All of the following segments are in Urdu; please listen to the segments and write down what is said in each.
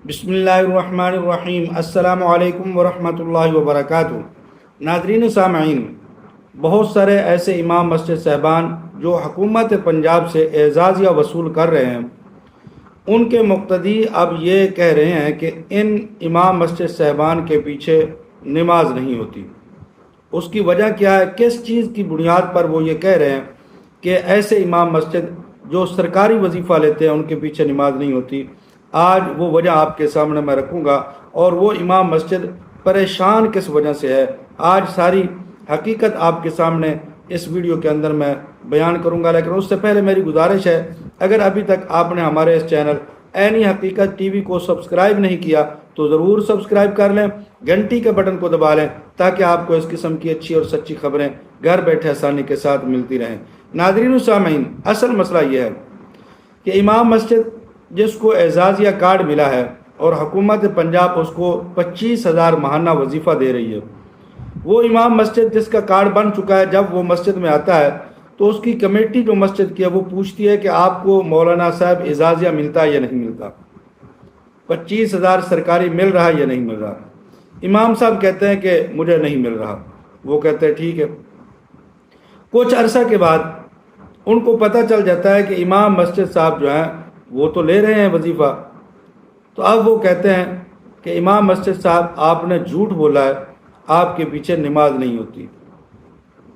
بسم اللہ الرحمن الرحیم۔ السلام علیکم ورحمۃ اللہ وبرکاتہ۔ ناظرین سامعین، بہت سارے ایسے امام مسجد صاحبان جو حکومت پنجاب سے اعزازیہ وصول کر رہے ہیں، ان کے مقتدی اب یہ کہہ رہے ہیں کہ ان امام مسجد صاحبان کے پیچھے نماز نہیں ہوتی۔ اس کی وجہ کیا ہے؟ کس چیز کی بنیاد پر وہ یہ کہہ رہے ہیں کہ ایسے امام مسجد جو سرکاری وظیفہ لیتے ہیں ان کے پیچھے نماز نہیں ہوتی؟ آج وہ وجہ آپ کے سامنے میں رکھوں گا، اور وہ امام مسجد پریشان کس وجہ سے ہے، آج ساری حقیقت آپ کے سامنے اس ویڈیو کے اندر میں بیان کروں گا۔ لیکن اس سے پہلے میری گزارش ہے، اگر ابھی تک آپ نے ہمارے اس چینل عینی حقیقت ٹی وی کو سبسکرائب نہیں کیا تو ضرور سبسکرائب کر لیں، گھنٹی کے بٹن کو دبا لیں تاکہ آپ کو اس قسم کی اچھی اور سچی خبریں گھر بیٹھے آسانی کے ساتھ ملتی رہیں۔ ناظرین و سامعین، اصل مسئلہ یہ ہے کہ امام مسجد جس کو اعزازیہ کارڈ ملا ہے اور حکومت پنجاب اس کو 25,000 ماہانہ وظیفہ دے رہی ہے، وہ امام مسجد جس کا کارڈ بن چکا ہے، جب وہ مسجد میں آتا ہے تو اس کی کمیٹی جو مسجد کی ہے وہ پوچھتی ہے کہ آپ کو مولانا صاحب اعزازیہ ملتا ہے یا نہیں ملتا، 25,000 سرکاری مل رہا ہے یا نہیں مل رہا۔ امام صاحب کہتے ہیں کہ مجھے نہیں مل رہا۔ وہ کہتے ہیں ٹھیک ہے۔ کچھ عرصہ کے بعد ان کو پتہ چل جاتا ہے کہ امام مسجد صاحب جو ہیں وہ تو لے رہے ہیں وظیفہ، تو اب وہ کہتے ہیں کہ امام مسجد صاحب آپ نے جھوٹ بولا ہے، آپ کے پیچھے نماز نہیں ہوتی۔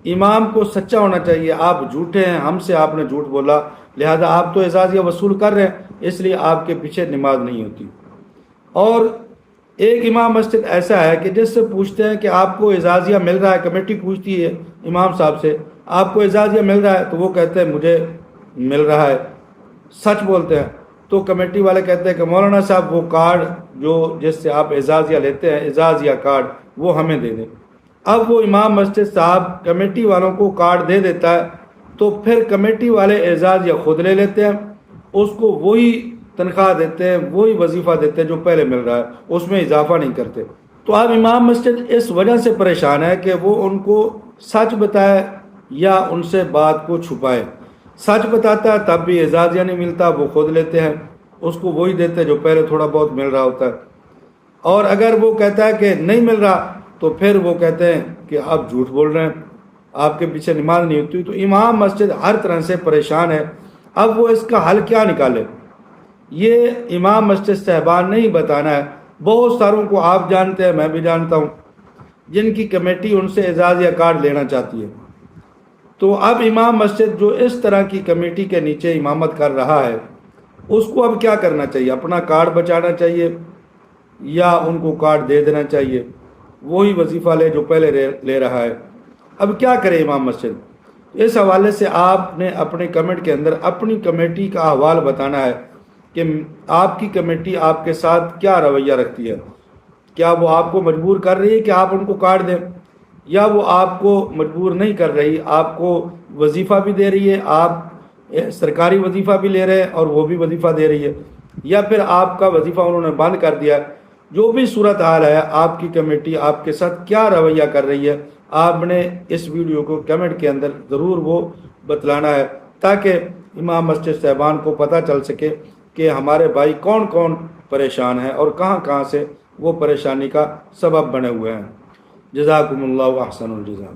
امام کو سچا ہونا چاہیے، آپ جھوٹے ہیں، ہم سے آپ نے جھوٹ بولا، لہذا آپ تو اعزازیہ وصول کر رہے ہیں، اس لیے آپ کے پیچھے نماز نہیں ہوتی۔ اور ایک امام مسجد ایسا ہے کہ جس سے پوچھتے ہیں کہ آپ کو اعزازیہ مل رہا ہے، کمیٹی پوچھتی ہے امام صاحب سے آپ کو اعزازیہ مل رہا ہے، تو وہ کہتے ہیں مجھے مل رہا ہے، سچ بولتے ہیں۔ تو کمیٹی والے کہتے ہیں کہ مولانا صاحب وہ کارڈ جو جس سے آپ اعزازیہ لیتے ہیں، اعزازیہ کارڈ، وہ ہمیں دے دیں۔ اب وہ امام مسجد صاحب کمیٹی والوں کو کارڈ دے دیتا ہے، تو پھر کمیٹی والے اعزازیہ خود لے لیتے ہیں، اس کو وہی تنخواہ دیتے ہیں، وہی وظیفہ دیتے ہیں جو پہلے مل رہا ہے، اس میں اضافہ نہیں کرتے۔ تو اب امام مسجد اس وجہ سے پریشان ہے کہ وہ ان کو سچ بتائے یا ان سے بات کو چھپائے۔ سچ بتاتا ہے تب بھی اعزازیہ نہیں ملتا، وہ خود لیتے ہیں، اس کو وہی دیتے ہیں جو پہلے تھوڑا بہت مل رہا ہوتا ہے۔ اور اگر وہ کہتا ہے کہ نہیں مل رہا تو پھر وہ کہتے ہیں کہ آپ جھوٹ بول رہے ہیں، آپ کے پیچھے نماز نہیں ہوتی۔ تو امام مسجد ہر طرح سے پریشان ہے۔ اب وہ اس کا حل کیا نکالے، یہ امام مسجد صاحبان نہیں بتانا ہے۔ بہت ساروں کو آپ جانتے ہیں، میں بھی جانتا ہوں، جن کی کمیٹی ان سے اعزازیہ کارڈ لینا چاہتی ہے۔ تو اب امام مسجد جو اس طرح کی کمیٹی کے نیچے امامت کر رہا ہے، اس کو اب کیا کرنا چاہیے؟ اپنا کارڈ بچانا چاہیے یا ان کو کارڈ دے دینا چاہیے، وہی وظیفہ لے جو پہلے لے رہا ہے؟ اب کیا کرے امام مسجد؟ اس حوالے سے آپ نے اپنے کمنٹ کے اندر اپنی کمیٹی کا احوال بتانا ہے کہ آپ کی کمیٹی آپ کے ساتھ کیا رویہ رکھتی ہے۔ کیا وہ آپ کو مجبور کر رہی ہے کہ آپ ان کو کارڈ دیں، یا وہ آپ کو مجبور نہیں کر رہی، آپ کو وظیفہ بھی دے رہی ہے، آپ سرکاری وظیفہ بھی لے رہے ہیں اور وہ بھی وظیفہ دے رہی ہے، یا پھر آپ کا وظیفہ انہوں نے بند کر دیا؟ جو بھی صورتحال ہے، آپ کی کمیٹی آپ کے ساتھ کیا رویہ کر رہی ہے، آپ نے اس ویڈیو کو کمنٹ کے اندر ضرور وہ بتلانا ہے، تاکہ امام مسجد صاحبان کو پتہ چل سکے کہ ہمارے بھائی کون کون پریشان ہیں اور کہاں کہاں سے وہ پریشانی کا سبب بنے ہوئے ہیں۔ جزاکم اللہ احسن الجزا۔